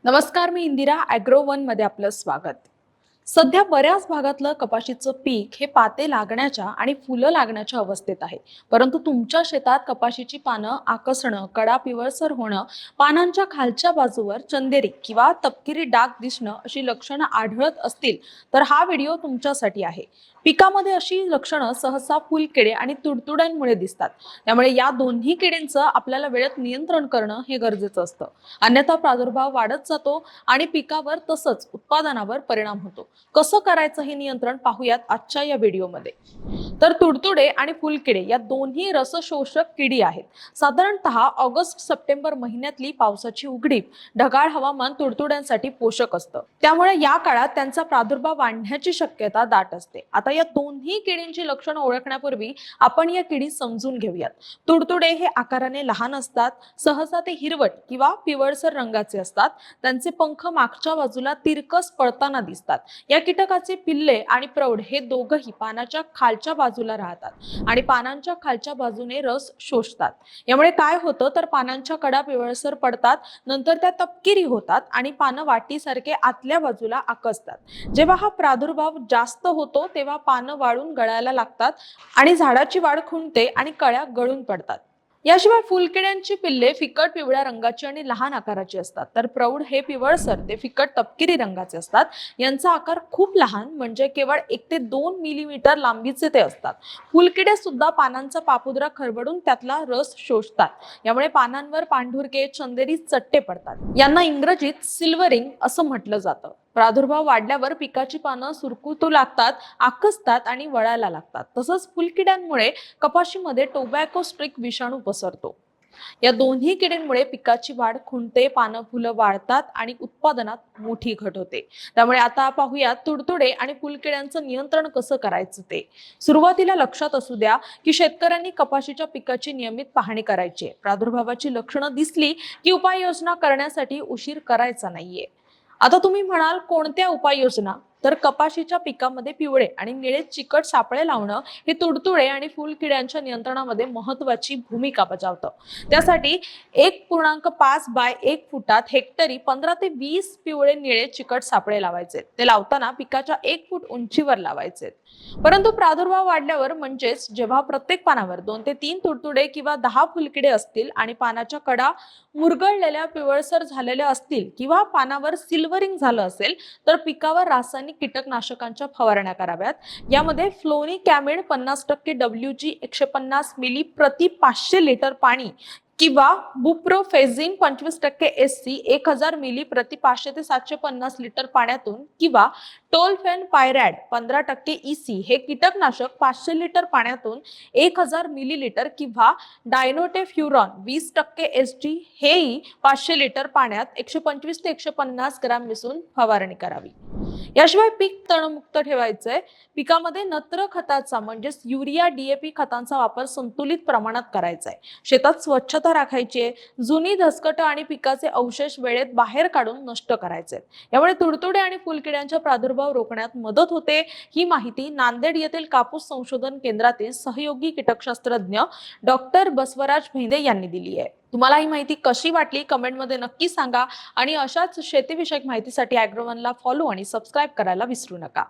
नमस्कार, मी Indira agro one मध्ये आपलं स्वागत. सध्या बऱ्याच भागातलं कपाशीचं पीक हे पाते लागण्याच्या आणि फुलं लागण्याच्या अवस्थेत आहे. परंतु तुमच्या शेतात कपाशीची पानं आकसणं, कडा पिवळसर होणं, पानांच्या खालच्या बाजूवर चंदेरी किंवा तपकिरी डाग दिसणं अशी लक्षणं आढळत असतील तर हा व्हिडिओ तुमच्यासाठी आहे. पिकामध्ये अशी लक्षणं सहसा फुलकिडे आणि तुडतुड्यांमुळे दिसतात. त्यामुळे या दोन्ही किडींचं आपल्याला वेळेत नियंत्रण करणं हे गरजेचं असतं. अन्यथा प्रादुर्भाव वाढत जातो आणि पिकावर तसंच उत्पादनावर परिणाम होतो. कसं करायचं हे नियंत्रण पाहूयात आजच्या या व्हिडिओमध्ये. तर तुडतुडे आणि फुलकिडे या दोन्ही रसशोषक किडी आहेत. साधारणतः ऑगस्ट सप्टेंबर महिन्यातली पावसाची उघडीप ढगाळ हवामान तुडतुड्यांसाठी पोषक असतं. त्यामुळे या काळात त्यांचा प्रादुर्भाव वाढण्याची शक्यता दाट असते. आता या दोन्ही किडींची लक्षणं ओळखण्यापूर्वी आपण या किडी समजून घेऊयात. तुडतुडे हे आकाराने लहान असतात. सहसा ते हिरवट किंवा पिवळसर रंगाचे असतात. त्यांचे पंख मागच्या बाजूला तिरकस पळताना दिसतात. या कीटकाचे पिल्ले आणि प्रौढ हे दोघही पानाच्या खालच्या बाजूला राहतात आणि पानांच्या खालच्या बाजूने रस शोषतात. यामुळे काय होतं तर पानांच्या कडा पिवळसर पडतात, नंतर त्या तपकिरी होतात आणि पानं वाटीसारखे आतल्या बाजूला आकसतात. जेव्हा हा प्रादुर्भाव जास्त होतो तेव्हा पानं वाळून गळायला लागतात आणि झाडाची वाढ खुंटते आणि कळ्या गळून पडतात. याशिवाय फुलकिड्यांची पिल्ले फिकट पिवळ्या रंगाची आणि लहान आकाराची असतात, तर प्रौढ हे पिवळसर ते फिकट तपकिरी रंगाचे असतात. यांचा आकार खूप लहान म्हणजे केवळ 1 ते 2 मिलीमीटर लांबीचे ते असतात. फुलकिडे सुद्धा पानांचा पापुद्रा खरबडून त्यातला रस शोषतात. यामुळे पानांवर पांढुरके चंदेरी चट्टे पडतात. यांना इंग्रजीत सिल्वरिंग असं म्हटलं जातं. प्रादुर्भाव वाढल्यावर पिकाची पानं सुरकुतू लागतात, आकसतात आणि वळायला लागतात. तसंच फुलकिड्यांमुळे कपाशीमध्ये टोबॅको स्ट्रिक विषाणू पसरतो. या दोन्ही किडींमुळे पिकाची वाढ खुंटते, पानं फुलं वाढतात आणि उत्पादनात मोठी घट होते. त्यामुळे आता पाहूया तुडतुडे आणि फुलकिड्यांचं नियंत्रण कसं करायचं ते. सुरुवातीला लक्षात असू द्या की शेतकऱ्यांनी कपाशीच्या पिकाची नियमित पाहणी करायची आहे. प्रादुर्भावाची लक्षणं दिसली की उपाययोजना करण्यासाठी उशीर करायचा नाहीये. आता तुम्ही म्हणाल कोणत्या उपाययोजना? तर कपाशीच्या पिकामध्ये पिवळे आणि निळे चिकट सापळे लावणं हे तुडतुडे आणि फुलकिड्यांच्या नियंत्रणामध्ये महत्वाची भूमिका बजावतं. त्यासाठी 1.5 बाय 1 फुटात हेक्टरी 15 ते 20 पिवळे निळे चिकट सापळे लावायचे. ते लावताना पिकाच्या 1 फूट उंचीवर लावायचे. परंतु प्रादुर्भाव वाढल्यावर म्हणजेच जेव्हा प्रत्येक पानावर 2 ते 3 तुडतुडे किंवा 10 फुलकिडे असतील आणि पानाच्या कडा मुरगळलेल्या पिवळसर झालेल्या असतील किंवा पानावर सिल्वरिंग झालं असेल तर पिकावर रासायनिक कीटकनाशकांच्या फवारण्या कराव्यात. यामध्ये फ्लोनिकॅमिड 50% WG 150 मिली प्रति 500 लिटर पाणी किंवा बुप्रोफेझिन 25% SC 1000 मिली प्रति 500 ते 750 लिटर पाण्यातून किंवा टोलफेनपायरॅड 15% EC हे कीटकनाशक 500 लिटर पाण्यातून 1000 मिलीलिटर किंवा डायनोटेफ्युरॉन 20% SG हेही 500 लिटर पाण्यात 125 ते 150 ग्राम मिसळून फवारणी करावी. याशिवाय पीक तणमुक्त ठेवायचंय. पिकामध्ये नत्र खताचा म्हणजेच युरिया DAP खतांचा वापर संतुलित प्रमाणात करायचा आहे. शेतात स्वच्छता राखायची आहे. जुनी धसकटं आणि पिकाचे अवशेष वेळेत बाहेर काढून नष्ट करायचे. यामुळे तुडतुडे आणि फुलकिड्यांचा प्रादुर्भाव रोखण्यात मदत होते. ही माहिती नांदेड येथील कापूस संशोधन केंद्रातील सहयोगी कीटकशास्त्रज्ञ डॉक्टर बसवराज भेंदे यांनी दिली आहे. तुम्हाला ही माहिती कशी वाटली कमेंटमध्ये नक्की सांगा आणि अशाच शेतीविषयक माहितीसाठी ॲग्रो वनला फॉलो आणि सबस्क्राईब करायला विसरू नका.